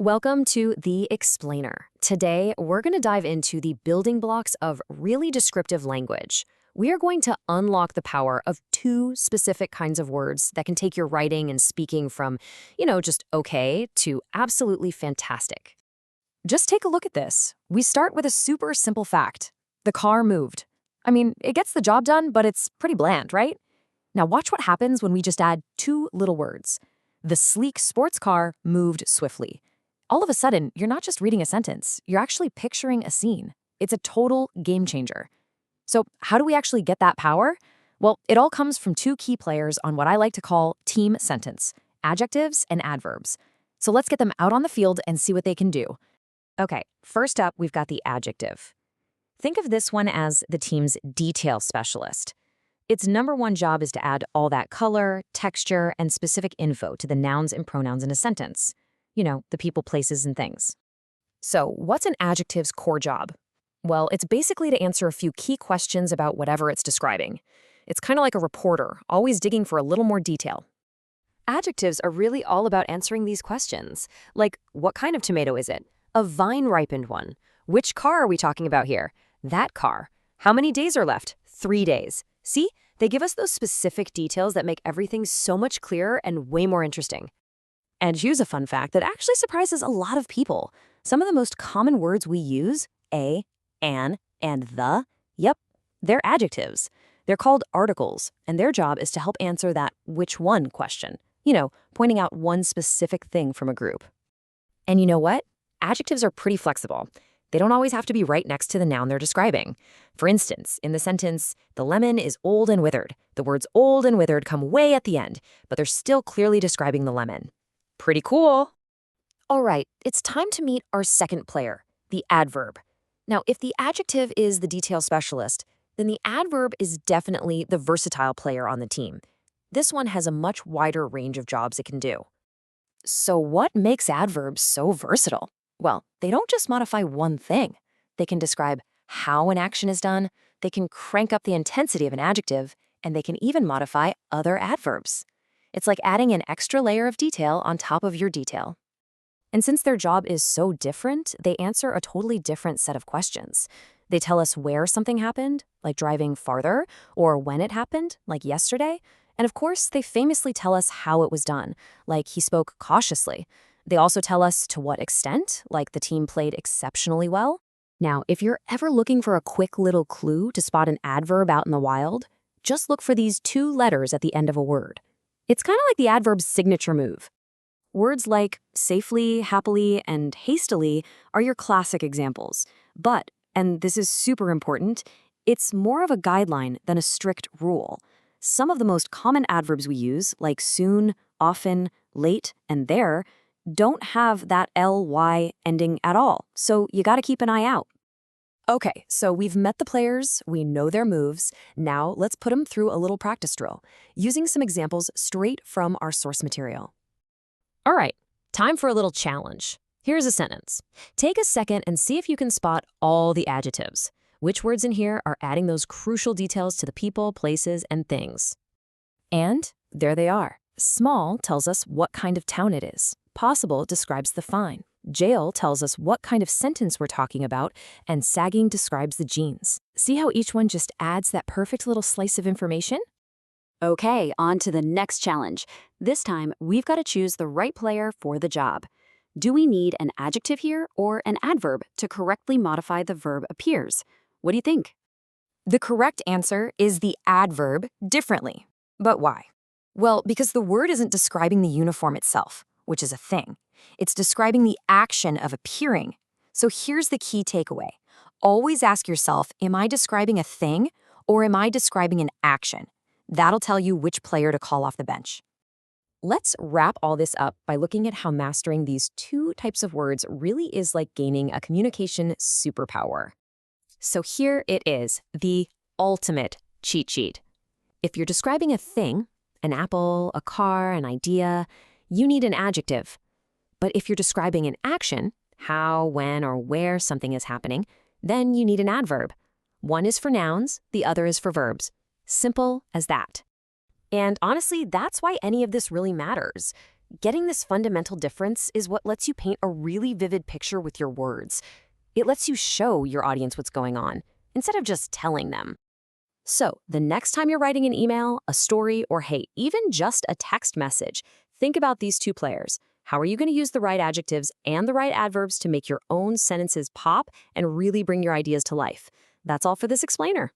Welcome to The Explainer. Today, we're going to dive into the building blocks of really descriptive language. We are going to unlock the power of two specific kinds of words that can take your writing and speaking from, just okay to absolutely fantastic. Just take a look at this. We start with a super simple fact. The car moved. I mean, it gets the job done, but it's pretty bland, right? Now watch what happens when we just add two little words. The sleek sports car moved swiftly. All of a sudden, you're not just reading a sentence, you're actually picturing a scene. It's a total game changer. So how do we actually get that power? Well, it all comes from two key players on what I like to call team sentence, adjectives and adverbs. So let's get them out on the field and see what they can do. Okay, first up, we've got the adjective. Think of this one as the team's detail specialist. Its number one job is to add all that color, texture, and specific info to the nouns and pronouns in a sentence. The people, places, and things. So what's an adjective's core job? Well, it's basically to answer a few key questions about whatever it's describing. It's kind of like a reporter, always digging for a little more detail. Adjectives are really all about answering these questions. Like, what kind of tomato is it? A vine-ripened one. Which car are we talking about here? That car. How many days are left? 3 days. See? They give us those specific details that make everything so much clearer and way more interesting. And here's a fun fact that actually surprises a lot of people. Some of the most common words we use, a, an, and the, they're adjectives. They're called articles, and their job is to help answer that which one question, pointing out one specific thing from a group. And you know what? Adjectives are pretty flexible. They don't always have to be right next to the noun they're describing. For instance, in the sentence, the lemon is old and withered, the words old and withered come way at the end, but they're still clearly describing the lemon. Pretty cool. All right, it's time to meet our second player, the adverb. Now, if the adjective is the detail specialist, then the adverb is definitely the versatile player on the team. This one has a much wider range of jobs it can do. So what makes adverbs so versatile? Well, they don't just modify one thing. They can describe how an action is done, they can crank up the intensity of an adjective, and they can even modify other adverbs. It's like adding an extra layer of detail on top of your detail. And since their job is so different, they answer a totally different set of questions. They tell us where something happened, like driving farther, or when it happened, like yesterday. And of course, they famously tell us how it was done, like he spoke cautiously. They also tell us to what extent, like the team played exceptionally well. Now, if you're ever looking for a quick little clue to spot an adverb out in the wild, just look for these two letters at the end of a word. It's kind of like the adverb's signature move. Words like safely, happily, and hastily are your classic examples. But, and this is super important, it's more of a guideline than a strict rule. Some of the most common adverbs we use, like soon, often, late, and there, don't have that ly ending at all, so you gotta keep an eye out. Okay, so we've met the players, we know their moves. Now let's put them through a little practice drill, using some examples straight from our source material. All right, time for a little challenge. Here's a sentence. Take a second and see if you can spot all the adjectives. Which words in here are adding those crucial details to the people, places, and things? And there they are. Small tells us what kind of town it is. Possible describes the fine. Jail tells us what kind of sentence we're talking about, and sagging describes the jeans. See how each one just adds that perfect little slice of information? Okay, on to the next challenge. This time, we've got to choose the right player for the job. Do we need an adjective here or an adverb to correctly modify the verb appears? What do you think? The correct answer is the adverb differently. But why? Well, because the word isn't describing the uniform itself, which is a thing. It's describing the action of appearing. So here's the key takeaway. Always ask yourself, am I describing a thing or am I describing an action? That'll tell you which player to call off the bench. Let's wrap all this up by looking at how mastering these two types of words really is like gaining a communication superpower. So here it is, the ultimate cheat sheet. If you're describing a thing, an apple, a car, an idea, you need an adjective. But if you're describing an action, how, when, or where something is happening, then you need an adverb. One is for nouns, the other is for verbs. Simple as that. And honestly, that's why any of this really matters. Getting this fundamental difference is what lets you paint a really vivid picture with your words. It lets you show your audience what's going on, instead of just telling them. So, the next time you're writing an email, a story, or hey, even just a text message, think about these two players. How are you going to use the right adjectives and the right adverbs to make your own sentences pop and really bring your ideas to life? That's all for this explainer.